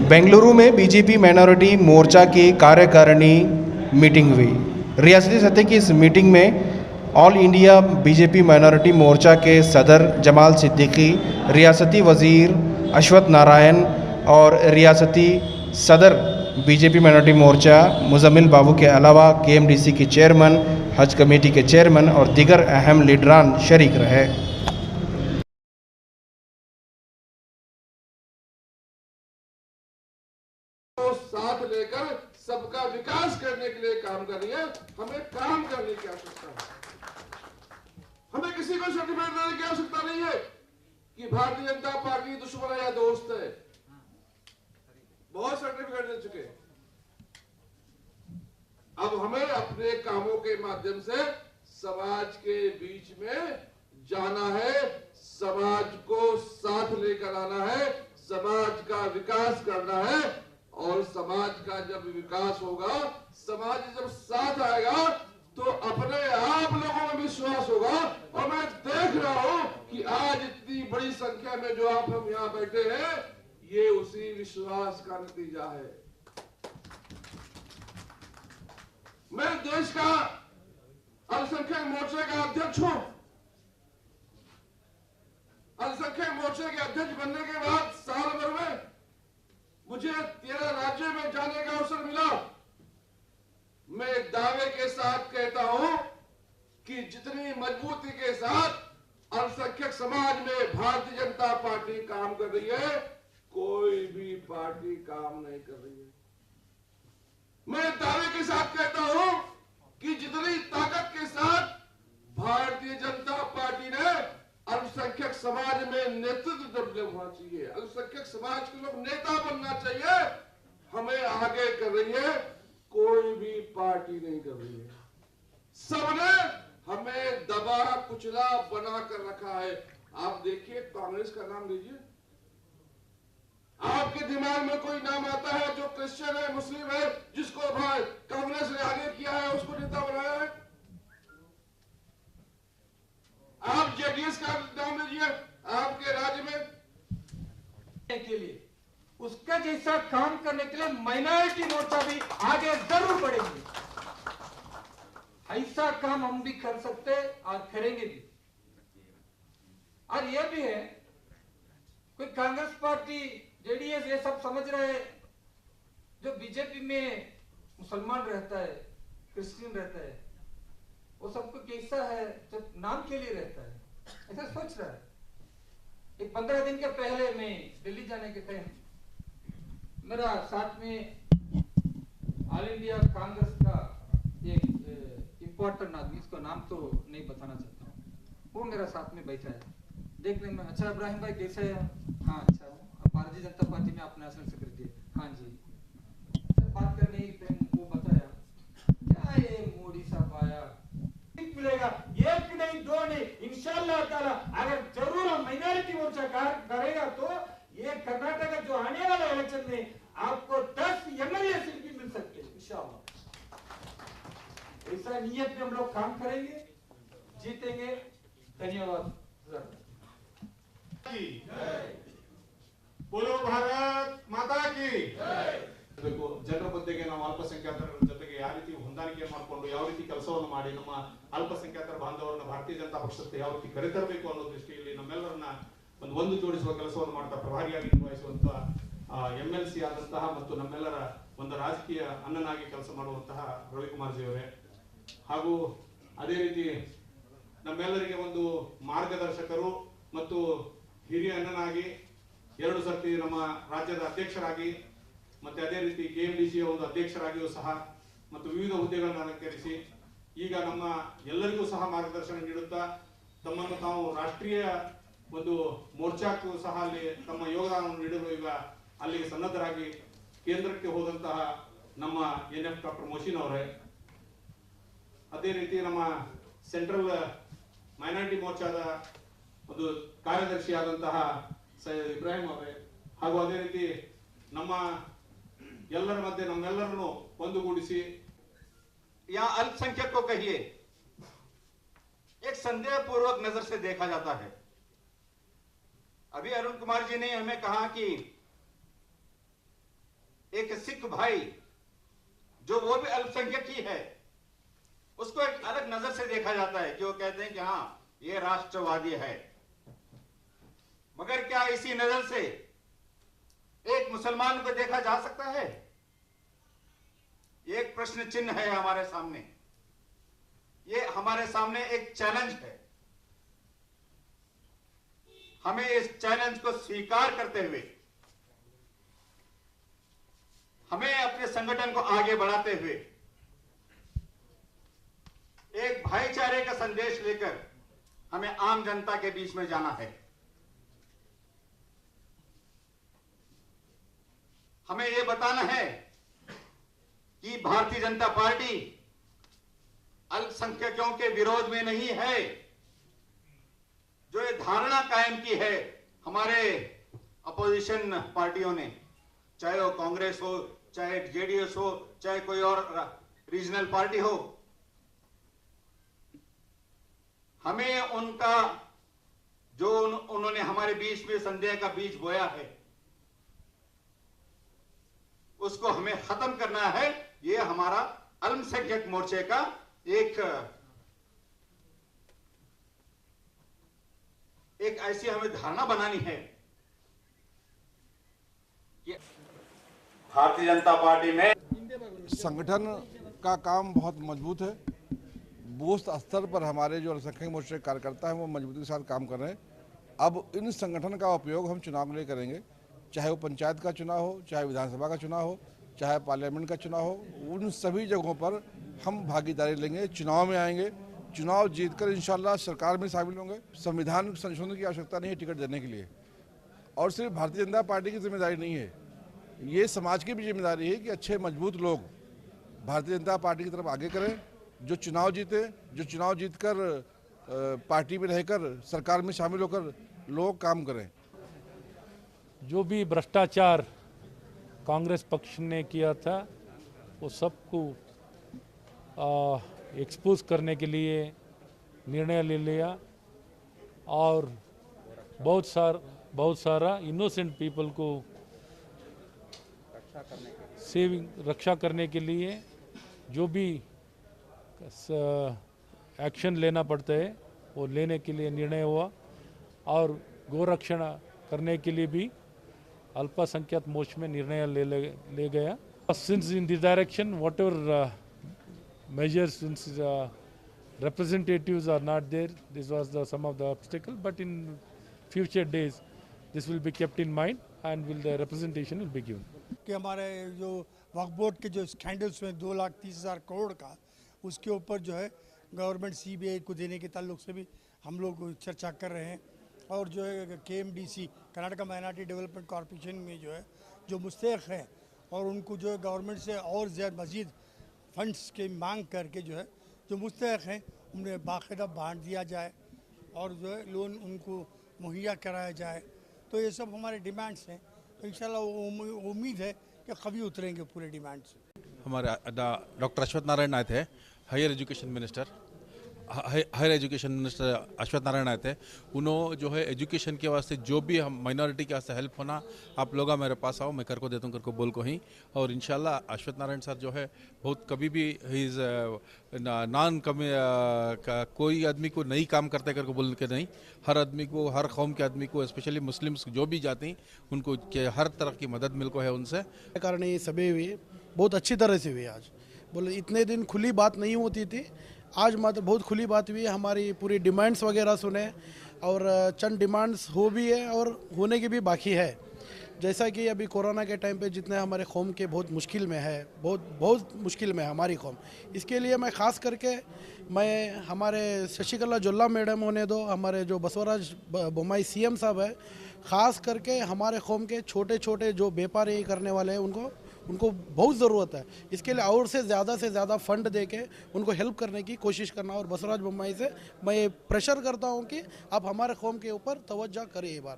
बेंगलुरु में BJP minority मोर्चा की कार्यकारिणी मीटिंग हुई। रियासती सतह की इस मीटिंग में ऑल इंडिया बीजेपी माइनॉरिटी मोर्चा के सदर जमाल सिद्दीकी, रियासती वज़ीर अश्वथ नारायण और रियासती सदर बीजेपी माइनॉरिटी मोर्चा मुजम्मिल बाबू के अलावा केएमडीसी के चेयरमैन, हज कमेटी के चेयरमैन और दीगर अहम लीडरान शरीक रहे। साथ लेकर सबका विकास करने के लिए काम कर रही है। हमें काम करने की आवश्यकता है। हमें किसी को सर्टिफिकेट देने की आवश्यकता नहीं है कि भारतीय जनता पार्टी दुश्मन है या दोस्त है। बहुत सर्टिफिकेट दे चुके। अब हमें अपने कामों के माध्यम से समाज के बीच में जाना है, समाज को साथ लेकर आना है, समाज का विकास करना है। और समाज का जब विकास होगा, समाज जब साथ आएगा तो अपने आप लोगों में विश्वास होगा। और मैं देख रहा हूं कि आज इतनी बड़ी संख्या में जो आप हम यहां बैठे हैं, ये उसी विश्वास का नतीजा है। मैं देश का अल्पसंख्यक मोर्चे का अध्यक्ष हूं। अल्पसंख्यक मोर्चे के अध्यक्ष बनने के बाद साल भर में मुझे 13 राज्यों में जाने का अवसर मिला। मैं दावे के साथ कहता हूं कि जितनी मजबूती के साथ अल्पसंख्यक समाज में भारतीय जनता पार्टी काम कर रही है, कोई भी पार्टी काम नहीं कर रही है। मैं दावे के साथ कहता हूं कि जितनी ताकत के साथ भारतीय जनता पार्टी ने अल्पसंख्यक समाज में नेतृत्व डेवलप होना चाहिए, अल्पसंख्यक समाज के लोग नेता बनना चाहिए, हमें आगे कर रही है, कोई भी पार्टी नहीं कर रही है। सबने हमें दबा कुचला बना कर रखा है। आप देखिए, कांग्रेस का नाम लीजिए, आपके दिमाग में कोई नाम आता है जो क्रिश्चियन है, मुस्लिम है, जिसको भाई कांग्रेस ने आगे किया है, उसको नेता बनाया है? आप जेडीएस का नाम लीजिए, आपके राज्य में के लिए उसका जैसा काम करने के लिए माइनॉरिटी मोर्चा भी आगे जरूर बढ़ेगी। ऐसा काम हम भी कर सकते और करेंगे भी। और यह भी है, कोई कांग्रेस पार्टी, जेडीएस ये सब समझ रहे हैं जो बीजेपी में मुसलमान रहता है, क्रिश्चियन रहता है, वो सबको कैसा है जब नाम के लिए रहता है, ऐसा सोच रहा है। एक 15 दिन के पहले मैं दिल्ली जाने के टाइम मेरा साथ में ऑल इंडिया कांग्रेस का एक इम्पोर्टेंट आदमी, इसको नाम तो नहीं बताना चाहता हूँ, वो मेरा साथ में बैठा है। देखने में, अच्छा इब्राहिम भाई कैसे है? हाँ अच्छा हूँ। भारतीय जनता पार्टी में आप नेशनल सेक्रेटरी? हाँ जी। बात करने ही टाइम वो बताया, क्या ये मोदी साहब आया, मिलेगा एक नहीं दो नहीं, इंशाअल्लाह ताला अगर जरूर हम माइनॉरिटी मोर्चा करेगा तो ये कर्नाटक जो आने वाला इलेक्शन में आपको 10 एमएलए सीट भी मिल सकते हैं इंशाअल्लाह। ऐसा नियत में हम लोग काम करेंगे, जीतेंगे। धन्यवाद। बोलो भारत माता की ಜನರ ಬಗ್ಗೆಗೆ ನಾವು ಅಲ್ಪಸಂಖ್ಯಾತರ ಜೊತೆಗೆ ಯಾವ ರೀತಿ ಹೊಂದಾಣಿಕೆ ಮಾಡಿಕೊಂಡು ಯಾವ ರೀತಿ ಕೆಲಸವನ್ನು ಮಾಡಿ ನಮ್ಮ ಅಲ್ಪಸಂಖ್ಯಾತರ ಬಾಂಧವರನ್ನ ಭಾರತೀಯ ಜನತಾ ಪಕ್ಷಕ್ಕೆ ಯಾವ ರೀತಿ ಕರೆತರಬೇಕು ಅನ್ನೋ ದೃಷ್ಟಿಯಲ್ಲಿ ನಮ್ಮೆಲ್ಲರನ್ನ ಒಂದು ಜೋಡಿಸುವ ಕೆಲಸವನ್ನು ಮಾಡ್ತಾ ಪ್ರಭಾರಿಯಾಗಿ ನಿರ್ವಹಿಸುವಂತ ಎಂಎಲ್ಸಿ ಆದಂತಹ ಮತ್ತು ನಮ್ಮೆಲ್ಲರ ಒಂದು ರಾಜಕೀಯ ಅನ್ನನಾಗಿ ಕೆಲಸ ಮಾಡುವಂತಹ ರವಿಕುಮಾರ್ ಜಿ ಅವರೇ, ಹಾಗೂ ಅದೇ ರೀತಿ ನಮ್ಮೆಲ್ಲರಿಗೆ ಒಂದು ಮಾರ್ಗದರ್ಶಕರು ಮತ್ತು ಹಿರಿಯ ಅಣ್ಣನಾಗಿ 2 ಸರ್ತಿ ನಮ್ಮ ರಾಜ್ಯದ ಅಧ್ಯಕ್ಷರಾಗಿ ಮತ್ತೆ ಅದೇ ರೀತಿ ಕೆಎಂಡಿಸಿಯ ಒಂದು ಅಧ್ಯಕ್ಷರಾಗಿಯೂ ಸಹ ಮತ್ತು ವಿವಿಧ ಹುದ್ದೆಗಳನ್ನು ಅಲಂಕರಿಸಿ ಈಗ ನಮ್ಮ ಎಲ್ಲರಿಗೂ ಸಹ ಮಾರ್ಗದರ್ಶನ ನೀಡುತ್ತಾ ತಮ್ಮನ್ನು ತಾವು ರಾಷ್ಟ್ರೀಯ ಒಂದು ಮೋರ್ಚಾಕ್ಕೂ ಸಹ ಅಲ್ಲಿ ತಮ್ಮ ಯೋಗದಾನವನ್ನು ನೀಡಲು ಈಗ ಅಲ್ಲಿಗೆ ಸನ್ನದ್ಧರಾಗಿ ಕೇಂದ್ರಕ್ಕೆ ಹೋದಂತಹ ನಮ್ಮ ಎನ್ಎಫ್ ಡಾಕ್ಟರ್ ಮೋಶಿನ್ ಅವರೇ, ಅದೇ ರೀತಿ ನಮ್ಮ ಸೆಂಟ್ರಲ್ ಮೈನಾರಿಟಿ ಮೋರ್ಚಾದ ಒಂದು ಕಾರ್ಯದರ್ಶಿಯಾದಂತಹ ಸೈಯದ್ ಇಬ್ರಾಹಿಂ ಅವರೇ, ಹಾಗೂ ಅದೇ ರೀತಿ ನಮ್ಮ ಎಲ್ಲರ ಮಧ್ಯೆ ನಮ್ಮೆಲ್ಲರನ್ನು ಒಂದುಗೂಡಿಸಿ या अल्पसंख्यक को कहिए एक संदेह पूर्वक नजर से देखा जाता है। अभी अरुण कुमार जी ने हमें कहा कि एक सिख भाई जो वो भी अल्पसंख्यक ही है, उसको एक अलग नजर से देखा जाता है कि वो कहते हैं कि हाँ ये राष्ट्रवादी है। मगर क्या इसी नजर से एक मुसलमान को देखा जा सकता है? ये एक प्रश्न चिन्ह है हमारे सामने। ये हमारे सामने एक चैलेंज है। हमें इस चैलेंज को स्वीकार करते हुए हमें अपने संगठन को आगे बढ़ाते हुए एक भाईचारे का संदेश लेकर हमें आम जनता के बीच में जाना है। हमें यह बताना है कि भारतीय जनता पार्टी अल्पसंख्यकों के विरोध में नहीं है। जो ये धारणा कायम की है हमारे अपोजिशन पार्टियों ने, चाहे वो कांग्रेस हो, चाहे जेडीएस हो, चाहे कोई और रीजनल पार्टी हो, हमें उनका जो उन्होंने हमारे बीच में संदेह का बीज बोया है उसको हमें खत्म करना है। ये हमारा अल्पसंख्यक मोर्चे का एक ऐसी हमें धारणा बनानी है कि भारतीय जनता पार्टी में संगठन का काम बहुत मजबूत है। बूथ स्तर पर हमारे जो अल्पसंख्यक मोर्चे कार्यकर्ता हैं वो मजबूती के साथ काम कर रहे हैं। अब इन संगठन का उपयोग हम चुनाव के लिए करेंगे, चाहे वो पंचायत का चुनाव हो, चाहे विधानसभा का चुनाव हो, चाहे पार्लियामेंट का चुनाव हो, उन सभी जगहों पर हम भागीदारी लेंगे। चुनाव में आएंगे, चुनाव जीतकर इंशाल्लाह सरकार में शामिल होंगे। संविधान संशोधन की आवश्यकता नहीं है टिकट देने के लिए, और सिर्फ भारतीय जनता पार्टी की जिम्मेदारी नहीं है, ये समाज की भी जिम्मेदारी है कि अच्छे मजबूत लोग भारतीय जनता पार्टी की तरफ आगे करें, जो चुनाव जीते, जो चुनाव जीतकर पार्टी में रहकर सरकार में शामिल होकर लोग काम करें। जो भी भ्रष्टाचार कांग्रेस पक्ष ने किया था वो सबको एक्सपोज करने के लिए निर्णय ले लिया, और बहुत सारा इनोसेंट पीपल को रक्षा करने के लिए जो भी एक्शन लेना पड़ता है वो लेने के लिए निर्णय हुआ, और गोरक्षण करने के लिए भी अल्पसंख्यक मोर्चे में निर्णय ले गया। Since in this direction, whatever measures, since representatives are not there, this was some of the obstacle. But in future days, this will be kept in mind and the representation will be given. कि हमारे जो वक्फ board के जो scandals में 2,30,000 करोड़ का, उसके ऊपर जो है गवर्नमेंट सीबीआई को देने के ताल्लुक से भी हम लोग चर्चा कर रहे हैं। और जो है केएमडीसी कर्नाटका माइनॉरिटी डेवलपमेंट कॉर्पोरेशन में जो है जो मुस्तहक हैं और उनको जो है गवर्नमेंट से और ज़्यादा मज़ीद फंड्स की मांग करके जो है जो मुस्तहक हैं उन्हें बाकायदा बांट दिया जाए और जो है लोन उनको मुहैया कराया जाए। तो ये सब हमारे डिमांड्स हैं। तो इंशाल्लाह उम्मीद है कि कभी उतरेंगे पूरे डिमांड से। हमारे डॉक्टर अश्वत्थ नारायण आए थे, हायर एजुकेशन मिनिस्टर अश्वत्थ नारायण आए थे। उन्होंने जो है एजुकेशन के वास्ते जो भी हम माइनॉरिटी के वास्ते हेल्प होना, आप लोग मेरे पास आओ, मैं कर को देता हूँ, कर को बोल को ही। और इंशाल्लाह अश्वत्थ नारायण सर जो है बहुत कभी भी ही इज़ नॉन कमी कोई आदमी को नहीं काम करते कर को बोल के नहीं, हर आदमी को, हर कौम के आदमी को, स्पेशली मुस्लिम्स जो भी जाती हैं उनको हर तरह की मदद मिल को है उनसे। कारण ये सभी हुई बहुत अच्छी तरह से हुई। आज बोले इतने दिन खुली बात नहीं होती थी, आज मात्र बहुत खुली बात हुई है। हमारी पूरी डिमांड्स वगैरह सुने और चंद डिमांड्स हो भी है और होने की भी बाकी है। जैसा कि अभी कोरोना के टाइम पे जितने हमारे कौम के बहुत मुश्किल में है, बहुत मुश्किल में है हमारी कौम, इसके लिए मैं ख़ास करके मैं हमारे शशिकला जोल्ला मैडम होने दो, हमारे जो बसवराज बोम्मई सीएम साहब है, ख़ास करके हमारे कौम के छोटे छोटे जो व्यापारी करने वाले हैं उनको बहुत ज़रूरत है। इसके लिए और से ज़्यादा फ़ंड दे के उनको हेल्प करने की कोशिश करना। और बसवराज बोम्मई से मैं प्रेशर करता हूँ कि आप हमारे कौम के ऊपर तवज्जो करें। एक बार